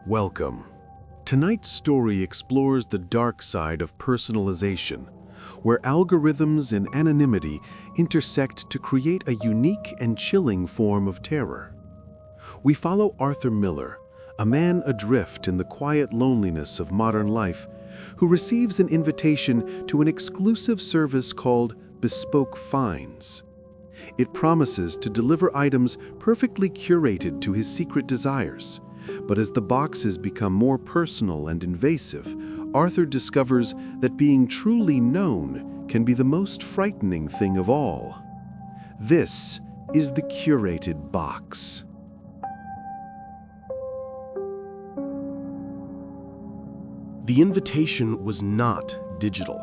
Welcome. Tonight's story explores the dark side of personalization, where algorithms and anonymity intersect to create a unique and chilling form of terror. We follow Arthur Miller, a man adrift in the quiet loneliness of modern life, who receives an invitation to an exclusive service called Bespoke Finds. It promises to deliver items perfectly curated to his secret desires. But as the boxes become more personal and invasive, Arthur discovers that being truly known can be the most frightening thing of all. This is the Curated box. The invitation was not digital.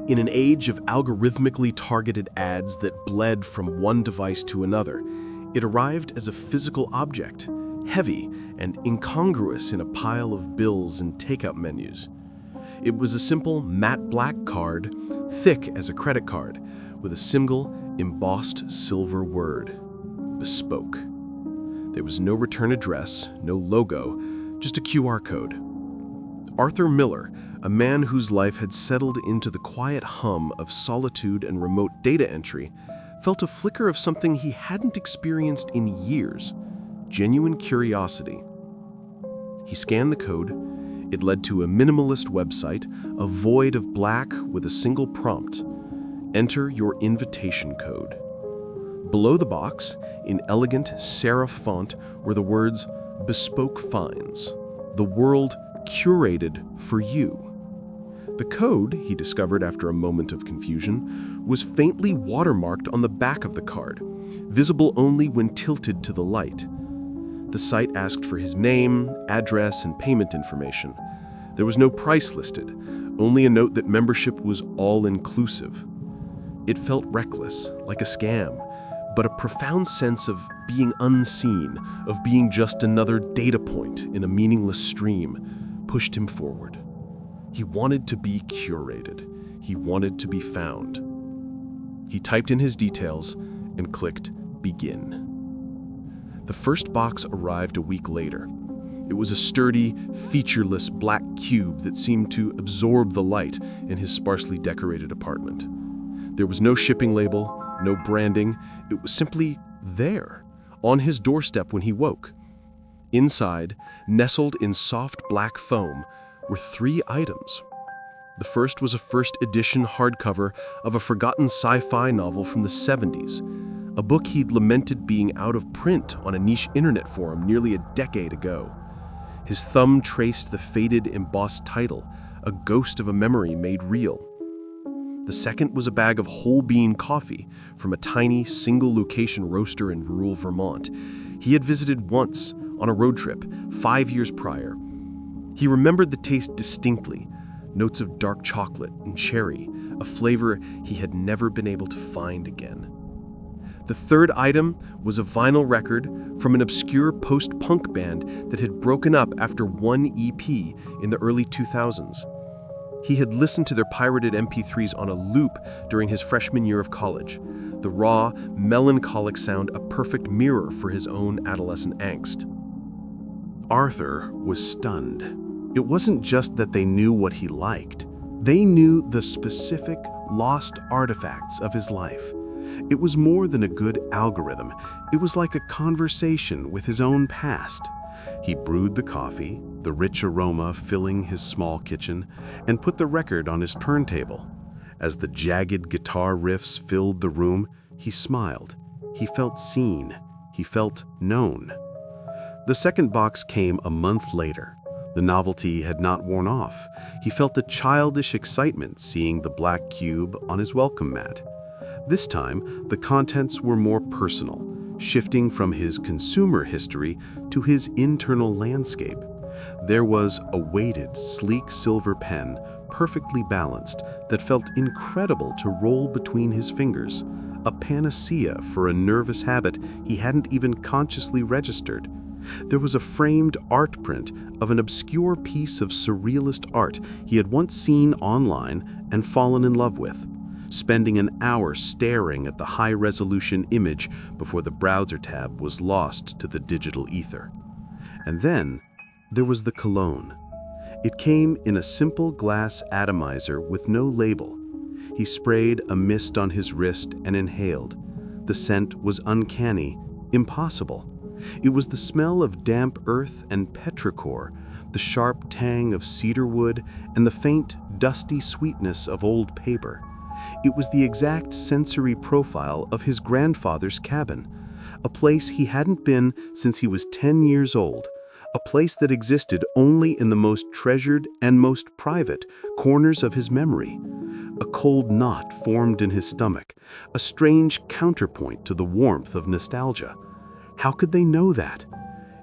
In an age of algorithmically targeted ads that bled from one device to another, it arrived as a physical object, heavy and incongruous in a pile of bills and takeout menus. It was a simple matte black card, thick as a credit card, with a single embossed silver word: Bespoke. There was no return address, no logo, just a QR code. Arthur Miller, a man whose life had settled into the quiet hum of solitude and remote data entry, felt a flicker of something he hadn't experienced in years: genuine curiosity. He scanned the code. It led to a minimalist website, a void of black with a single prompt: enter your invitation code. Below the box, in elegant serif font, were the words Bespoke Finds, the world curated for you. The code, he discovered after a moment of confusion, was faintly watermarked on the back of the card, visible only when tilted to the light. The site asked for his name, address, and payment information. There was no price listed, only a note that membership was all-inclusive. It felt reckless, like a scam, but a profound sense of being unseen, of being just another data point in a meaningless stream, pushed him forward. He wanted to be curated. He wanted to be found. He typed in his details and clicked Begin. The first box arrived a week later. It was a sturdy, featureless black cube that seemed to absorb the light in his sparsely decorated apartment. There was no shipping label, no branding. It was simply there, on his doorstep when he woke. Inside, nestled in soft black foam, were 3 items. The first was a first edition hardcover of a forgotten sci-fi novel from the 70s, a book he'd lamented being out of print on a niche internet forum nearly a decade ago. His thumb traced the faded embossed title, a ghost of a memory made real. The second was a bag of whole bean coffee from a tiny single-location roaster in rural Vermont. He had visited once on a road trip 5 years prior. He remembered the taste distinctly, notes of dark chocolate and cherry, a flavor he had never been able to find again. The third item was a vinyl record from an obscure post-punk band that had broken up after one EP in the early 2000s. He had listened to their pirated MP3s on a loop during his freshman year of college, the raw, melancholic sound a perfect mirror for his own adolescent angst. Arthur was stunned. It wasn't just that they knew what he liked. They knew the specific, lost artifacts of his life. It was more than a good algorithm. It was like a conversation with his own past. He brewed the coffee, the rich aroma filling his small kitchen, and put the record on his turntable. As the jagged guitar riffs filled the room, he smiled. He felt seen. He felt known. The second box came a month later. The novelty had not worn off. He felt a childish excitement seeing the black cube on his welcome mat. This time, the contents were more personal, shifting from his consumer history to his internal landscape. There was a weighted, sleek silver pen, perfectly balanced, that felt incredible to roll between his fingers, a panacea for a nervous habit he hadn't even consciously registered. There was a framed art print of an obscure piece of surrealist art he had once seen online and fallen in love with, spending an hour staring at the high-resolution image before the browser tab was lost to the digital ether. And then There was the cologne. It came in a simple glass atomizer with no label. He sprayed a mist on his wrist and inhaled. The scent was uncanny, impossible. It was the smell of damp earth and petrichor, the sharp tang of cedarwood, and the faint, dusty sweetness of old paper. It was the exact sensory profile of his grandfather's cabin, a place he hadn't been since he was 10 years old, a place that existed only in the most treasured and most private corners of his memory. A cold knot formed in his stomach, a strange counterpoint to the warmth of nostalgia. How could they know that?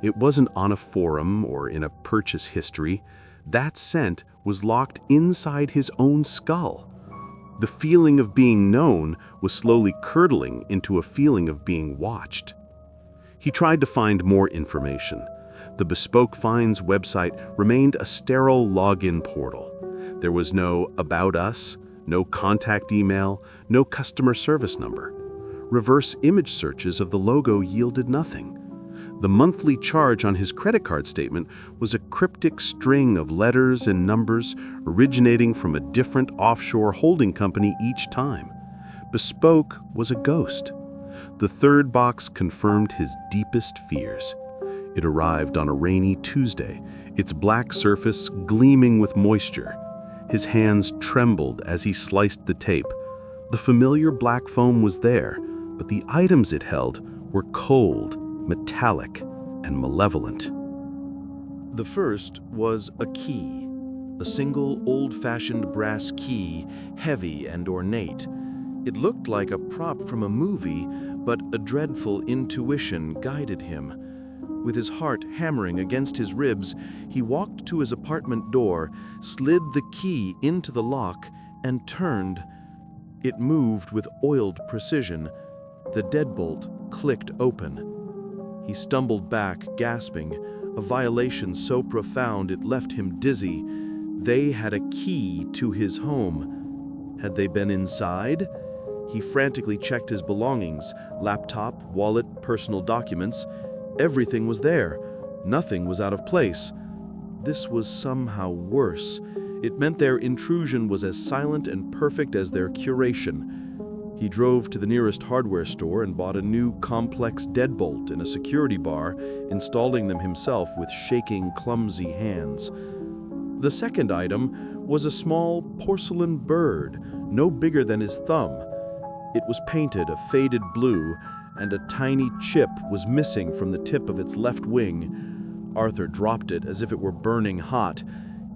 It wasn't on a forum or in a purchase history. That scent was locked inside his own skull. The feeling of being known was slowly curdling into a feeling of being watched. He tried to find more information. The Bespoke Finds website remained a sterile login portal. There was no About Us, no contact email, no customer service number. Reverse image searches of the logo yielded nothing. The monthly charge on his credit card statement was a cryptic string of letters and numbers originating from a different offshore holding company each time. Bespoke was a ghost. The third box confirmed his deepest fears. It arrived on a rainy Tuesday, its black surface gleaming with moisture. His hands trembled as he sliced the tape. The familiar black foam was there, but the items it held were cold, metallic, and malevolent. The first was a key, a single old-fashioned brass key, heavy and ornate. It looked like a prop from a movie, but a dreadful intuition guided him. With his heart hammering against his ribs, he walked to his apartment door, slid the key into the lock, and turned. It moved with oiled precision. The deadbolt clicked open. He stumbled back, gasping, a violation so profound it left him dizzy. They had a key to his home. Had they been inside? He frantically checked his belongings, laptop, wallet, personal documents. Everything was there. Nothing was out of place. This was somehow worse. It meant their intrusion was as silent and perfect as their curation. He drove to the nearest hardware store and bought a new complex deadbolt and a security bar, installing them himself with shaking, clumsy hands. The second item was a small porcelain bird, no bigger than his thumb. It was painted a faded blue, and a tiny chip was missing from the tip of its left wing. Arthur dropped it as if it were burning hot.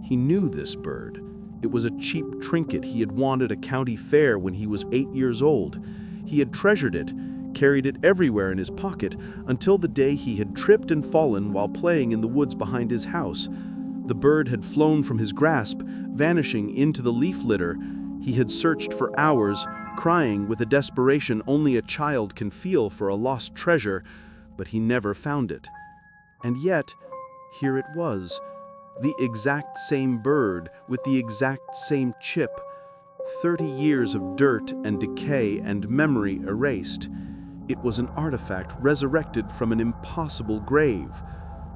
He knew this bird. It was a cheap trinket he had won at a county fair when he was 8 years old. He had treasured it, carried it everywhere in his pocket, until the day he had tripped and fallen while playing in the woods behind his house. The bird had flown from his grasp, vanishing into the leaf litter. He had searched for hours, crying with a desperation only a child can feel for a lost treasure, but he never found it. And yet, here it was. The exact same bird with the exact same chip. 30 years of dirt and decay and memory erased. It was an artifact resurrected from an impossible grave.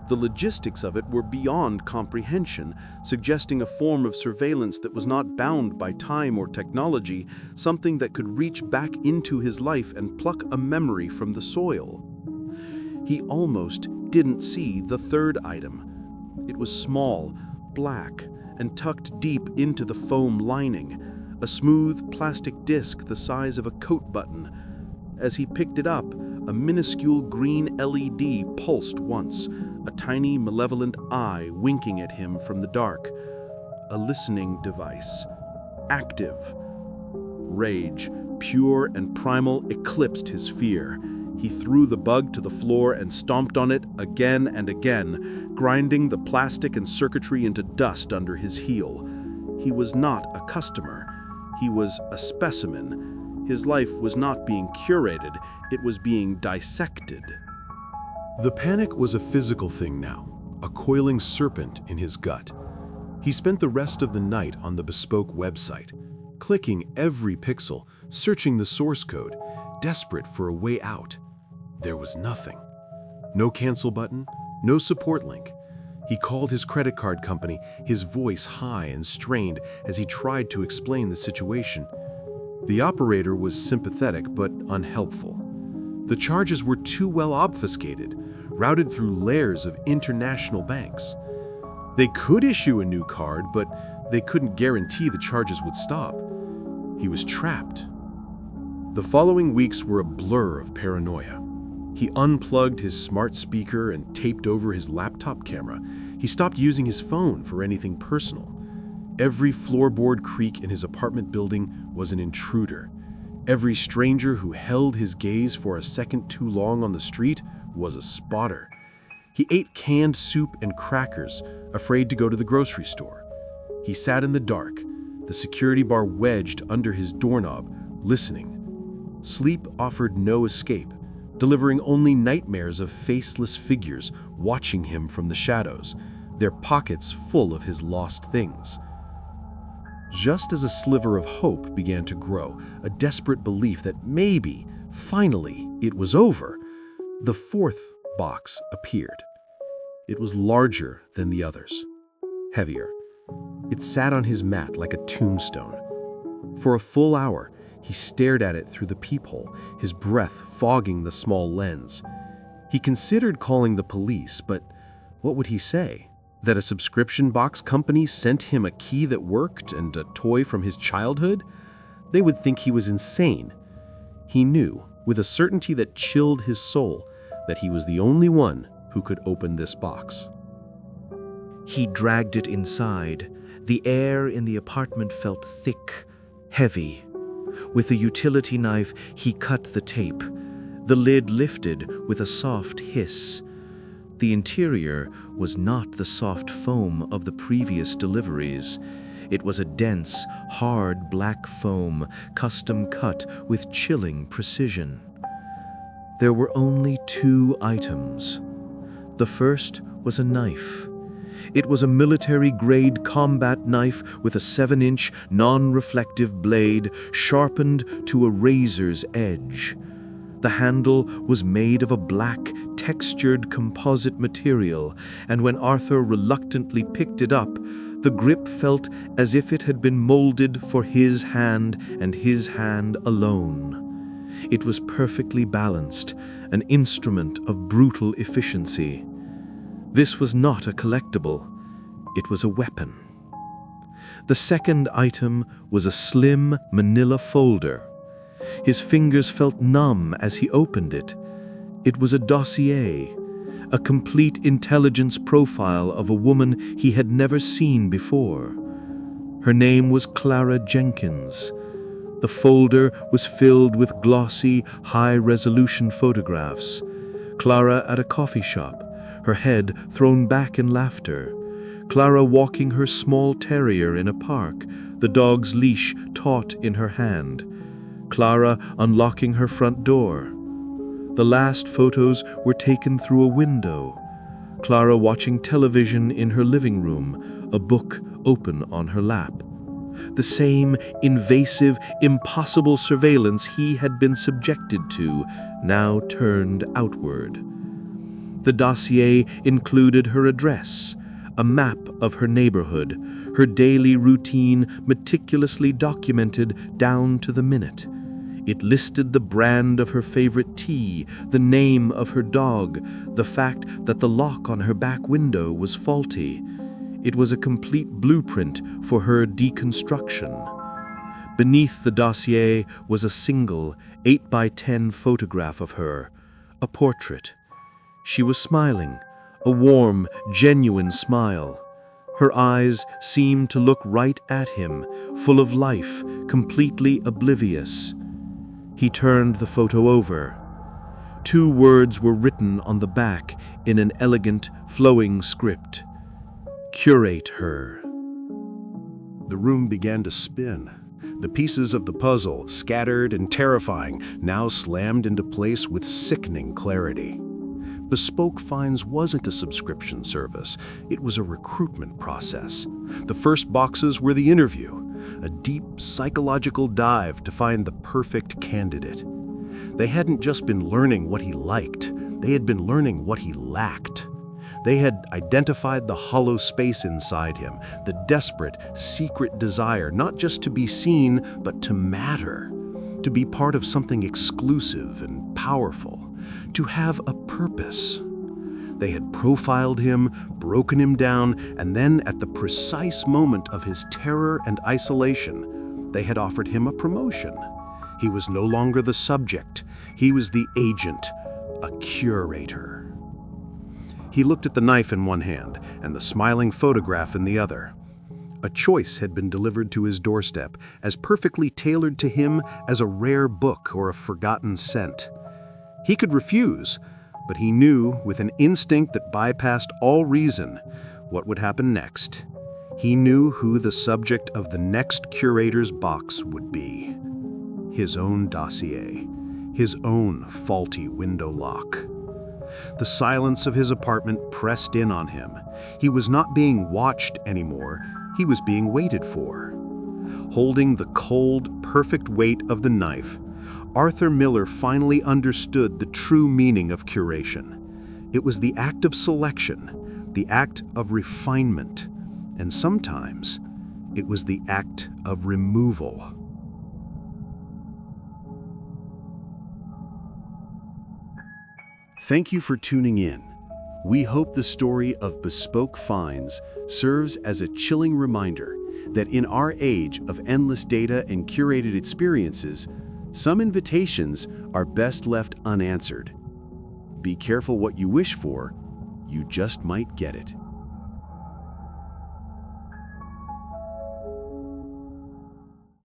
The logistics of it were beyond comprehension, suggesting a form of surveillance that was not bound by time or technology, something that could reach back into his life and pluck a memory from the soil. He almost didn't see the third item. It was small, black, and tucked deep into the foam lining, a smooth plastic disc the size of a coat button. As he picked it up, a minuscule green LED pulsed once, a tiny malevolent eye winking at him from the dark. A listening device. Active. Rage, pure and primal, eclipsed his fear. He threw the bug to the floor and stomped on it again and again, grinding the plastic and circuitry into dust under his heel. He was not a customer. He was a specimen. His life was not being curated, it was being dissected. The panic was a physical thing now, a coiling serpent in his gut. He spent the rest of the night on the Bespoke website, clicking every pixel, searching the source code, desperate for a way out. There was nothing. No cancel button, no support link. He called his credit card company, his voice high and strained as he tried to explain the situation. The operator was sympathetic but unhelpful. The charges were too well obfuscated, routed through layers of international banks. They could issue a new card, but they couldn't guarantee the charges would stop. He was trapped. The following weeks were a blur of paranoia. He unplugged his smart speaker and taped over his laptop camera. He stopped using his phone for anything personal. Every floorboard creak in his apartment building was an intruder. Every stranger who held his gaze for a second too long on the street was a spotter. He ate canned soup and crackers, afraid to go to the grocery store. He sat in the dark, the security bar wedged under his doorknob, listening. Sleep offered no escape, delivering only nightmares of faceless figures watching him from the shadows, their pockets full of his lost things. Just as a sliver of hope began to grow, a desperate belief that maybe, finally, it was over, the fourth box appeared. It was larger than the others, heavier. It sat on his mat like a tombstone. For a full hour, he stared at it through the peephole, his breath fogging the small lens. He considered calling the police, but what would he say? That a subscription box company sent him a key that worked and a toy from his childhood? They would think he was insane. He knew, with a certainty that chilled his soul, that he was the only one who could open this box. He dragged it inside. The air in the apartment felt thick, heavy. With a utility knife, he cut the tape. The lid lifted with a soft hiss. The interior was not the soft foam of the previous deliveries. It was a dense, hard black foam, custom cut with chilling precision. There were only 2 items. The first was a knife. It was a military-grade combat knife with a 7-inch non-reflective blade sharpened to a razor's edge. The handle was made of a black, textured composite material, and when Arthur reluctantly picked it up, the grip felt as if it had been molded for his hand and his hand alone. It was perfectly balanced, an instrument of brutal efficiency. This was not a collectible. It was a weapon. The second item was a slim manila folder. His fingers felt numb as he opened it. It was a dossier, a complete intelligence profile of a woman he had never seen before. Her name was Clara Jenkins. The folder was filled with glossy, high-resolution photographs. Clara at a coffee shop, her head thrown back in laughter. Clara walking her small terrier in a park, the dog's leash taut in her hand. Clara unlocking her front door. The last photos were taken through a window. Clara watching television in her living room, a book open on her lap. The same invasive, impossible surveillance he had been subjected to, now turned outward. The dossier included her address, a map of her neighborhood, her daily routine meticulously documented down to the minute. It listed the brand of her favorite tea, the name of her dog, the fact that the lock on her back window was faulty. It was a complete blueprint for her deconstruction. Beneath the dossier was a single 8x10 photograph of her, a portrait. She was smiling, a warm, genuine smile. Her eyes seemed to look right at him, full of life, completely oblivious. He turned the photo over. 2 words were written on the back in an elegant, flowing script. Curate her. The room began to spin. The pieces of the puzzle, scattered and terrifying, now slammed into place with sickening clarity. Bespoke Finds wasn't a subscription service. It was a recruitment process. The first boxes were the interview, a deep psychological dive to find the perfect candidate. They hadn't just been learning what he liked, they had been learning what he lacked. They had identified the hollow space inside him, the desperate, secret desire not just to be seen, but to matter, to be part of something exclusive and powerful, to have a purpose. They had profiled him, broken him down, and then at the precise moment of his terror and isolation, they had offered him a promotion. He was no longer the subject. He was the agent, a curator. He looked at the knife in one hand and the smiling photograph in the other. A choice had been delivered to his doorstep, as perfectly tailored to him as a rare book or a forgotten scent. He could refuse, but he knew, with an instinct that bypassed all reason, what would happen next. He knew who the subject of the next curator's box would be. His own dossier, his own faulty window lock. The silence of his apartment pressed in on him. He was not being watched anymore, he was being waited for. Holding the cold, perfect weight of the knife, Arthur Miller finally understood the true meaning of curation. It was the act of selection, the act of refinement, and sometimes it was the act of removal. Thank you for tuning in. We hope the story of Bespoke Finds serves as a chilling reminder that in our age of endless data and curated experiences, some invitations are best left unanswered. Be careful what you wish for, you just might get it.